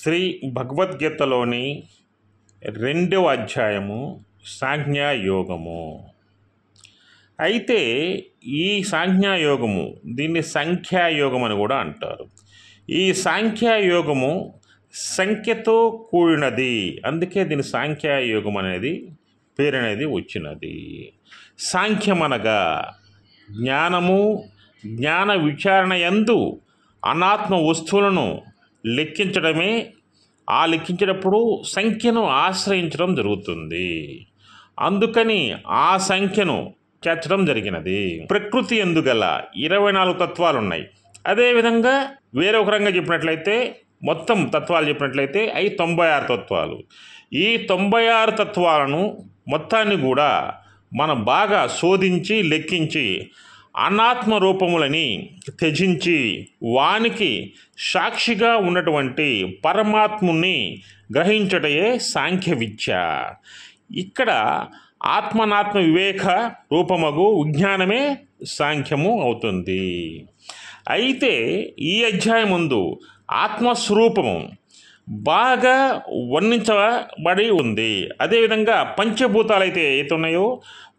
శ్రీ భగవద్గీతలోని 2వ అధ్యాయము సాంఖ్యయోగము. అయితే ఈ సాంఖ్యయోగము దీన్ని సంఖ్యాయోగం అని కూడా అంటారు. ఈ సాంఖ్యయోగము సంఖ్యతో కూడినది, అందుకే దీని సాంఖ్యయోగం అనేది పేరు అనేది వచ్చినది. సాంఖ్యమనగా జ్ఞానము, జ్ఞాన విచారణ యందు అనాత్మ వస్తువులను లెక్కించడమే. ఆ లెక్కించేటప్పుడు సంఖ్యను ఆశ్రయించడం జరుగుతుంది. అందుకని ఆ సంఖ్యను చేర్చడం జరిగినది. ప్రకృతి యందు గల 24 తత్వాలు ఉన్నాయి. అదేవిధంగా వేరొక రంగా చెప్పినట్లయితే మొత్తం తత్వాలు చెప్పినట్లయితే అవి 96 తత్వాలు. ఈ 96 తత్వాలను మొత్తాన్ని కూడా మనం బాగా శోధించి లెక్కించి అనాత్మ రూపములని త్యజించి వానికి సాక్షిగా ఉన్నటువంటి పరమాత్ముని గ్రహించటయే సాంఖ్య విద్య. ఇక్కడ ఆత్మనాత్మ వివేక రూపమగు విజ్ఞానమే సాంఖ్యము అవుతుంది. అయితే ఈ అధ్యాయం ముందు ఆత్మస్వరూపము బాగా వర్ణించబడి ఉంది. అదేవిధంగా పంచభూతాలు అయితే ఉన్నాయో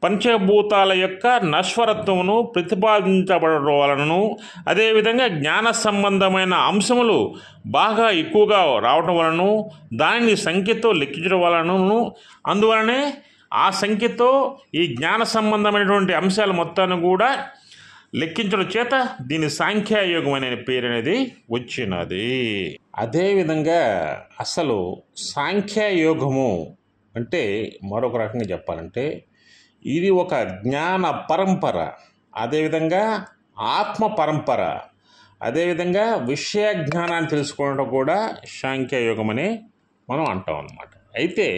పంచభూతాల యొక్క నశ్వరత్వమును ప్రతిపాదించబడడం వలనను, అదేవిధంగా జ్ఞాన సంబంధమైన అంశములు బాగా ఎక్కువగా రావటం వలన దానిని సంఖ్యతో లెక్కించడం వలనను, అందువలనే ఆ సంఖ్యతో ఈ జ్ఞాన సంబంధమైనటువంటి అంశాలు మొత్తాన్ని కూడా లెక్కించడం చేత దీని సాంఖ్యయోగం అనే పేరు అనేది వచ్చినది. అదేవిధంగా అసలు సాంఖ్యయోగము అంటే మరొక రకంగా చెప్పాలంటే ఇది ఒక జ్ఞాన పరంపర, అదేవిధంగా ఆత్మ పరంపర, అదేవిధంగా విషయ జ్ఞానాన్ని తెలుసుకోవడం కూడా సాంఖ్యయోగం అని మనం అంటాం అన్నమాట. అయితే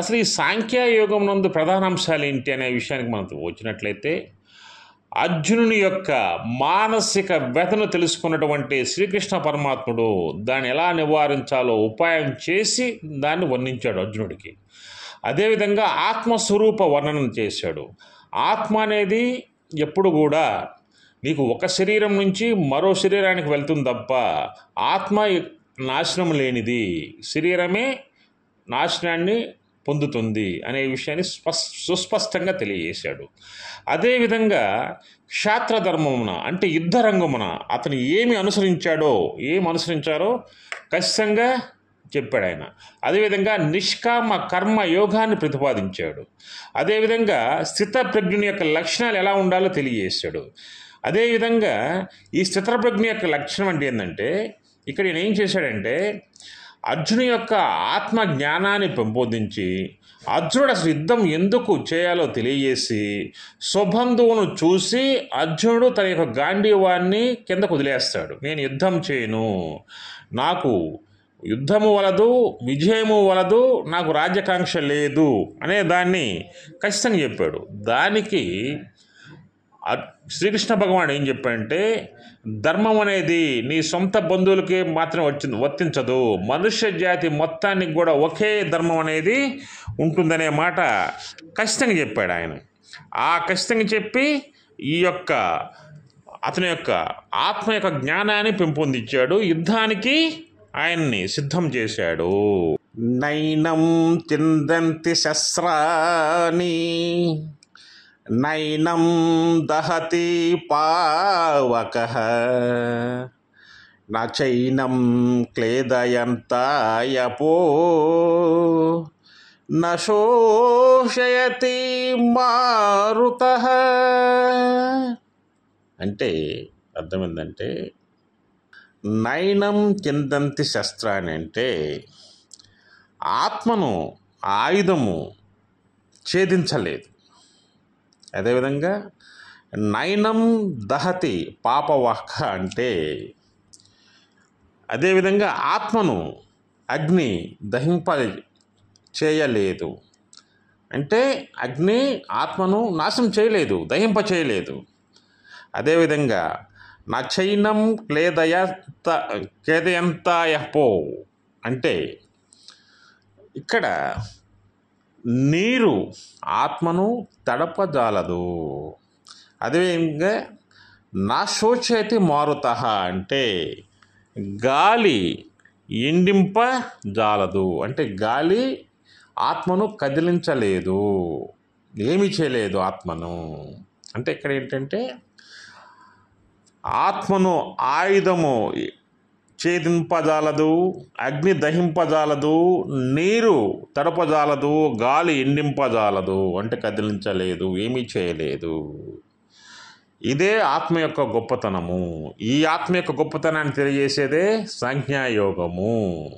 అసలు ఈ సాంఖ్యయోగం నందు ప్రధాన అంశాలు ఏంటి అనే విషయానికి మనం వచ్చినట్లయితే అర్జునుని యొక్క మానసిక వ్యధను తెలుసుకున్నటువంటి శ్రీకృష్ణ పరమాత్ముడు దాన్ని ఎలా నివారించాలో ఉపాయం చేసి దాన్ని వర్ణించాడు అర్జునుడికి. అదేవిధంగా ఆత్మస్వరూప వర్ణన చేశాడు. ఆత్మ అనేది ఎప్పుడు కూడా నీకు ఒక శరీరం నుంచి మరో శరీరానికి వెళ్తుంది తప్ప ఆత్మ నాశనం లేనిది, శరీరమే నాశనాన్ని పొందుతుంది అనే విషయాన్ని సుస్పష్టంగా తెలియజేశాడు. అదేవిధంగా క్షాత్రధర్మమున అంటే యుద్ధ రంగమున అతను ఏమి అనుసరించారో ఖచ్చితంగా చెప్పాడు ఆయన. అదేవిధంగా నిష్కామ కర్మ యోగాన్ని ప్రతిపాదించాడు. అదేవిధంగా స్థితప్రజ్ఞుని యొక్క లక్షణాలు ఎలా ఉండాలో తెలియజేశాడు. అదేవిధంగా ఈ స్థితప్రజ్ఞ యొక్క లక్షణం అంటే ఏంటంటే ఇక్కడ ఈయన ఏం చేశాడంటే అర్జును యొక్క ఆత్మ జ్ఞానాన్ని పెంపొందించి అర్జునుడు అసలు యుద్ధం ఎందుకు చేయాలో తెలియజేసి స్వబంధువును చూసి అర్జునుడు తన యొక్క గాంధీవాన్ని కిందకు వదిలేస్తాడు. నేను యుద్ధం చేయను, నాకు యుద్ధము వలదు, విజయము వలదు, నాకు రాజ్యాకాంక్ష లేదు అనే దాన్ని ఖచ్చితంగా చెప్పాడు. దానికి శ్రీకృష్ణ భగవానుడు ఏం చెప్పాడంటే ధర్మం అనేది నీ సొంత బంధువులకి మాత్రం వర్తించదు, మనుష్య జాతి మొత్తానికి కూడా ఒకే ధర్మం అనేది ఉంటుందనే మాట ఖచ్చితంగా చెప్పాడు ఆయన. ఆ ఖచ్చితంగా చెప్పి ఈ యొక్క అతని యొక్క ఆత్మ యొక్క జ్ఞానాన్ని పెంపొందించాడు, యుద్ధానికి ఆయన్ని సిద్ధం చేశాడు. నైనం చిందంతి శస్త్రాని నైనం దహతి పావకః నచైనం క్లేదయంతాయపో నశోషయతి మారుతః. అంటే అర్థం ఏంటంటే నైనం చిందంతి శస్త్రాన్ని అంటే ఆత్మను ఆయుధము ఛేదించలేదు. అదేవిధంగా నైనం దహతి పాపవాహ అంటే అదేవిధంగా ఆత్మను అగ్ని దహింప చేయలేదు. అంటే అగ్ని ఆత్మను నాశనం చేయలేదు, దహింప చేయలేదు. అదేవిధంగా నా చైనం క్లేదయంతాయపో అంటే ఇక్కడ నీరు ఆత్మను తడపజాలదు. అదేవిధంగా నా శోచైతే మారుతః అంటే గాలి ఎండింపజాలదు. అంటే గాలి ఆత్మను కదిలించలేదు, ఏమీ చేయలేదు ఆత్మను. అంటే ఇక్కడ ఏంటంటే ఆత్మను ఆయుధము ఛేదింపజాలదు, అగ్ని దహింపజాలదు, నీరు తడపజాలదు, గాలి ఎండింపజాలదు. అంటే కదిలించలేదు, ఏమీ చేయలేదు. ఇదే ఆత్మ యొక్క గొప్పతనము. ఈ ఆత్మ యొక్క గొప్పతనాన్ని తెలియజేసేదే సంజ్ఞాయోగము.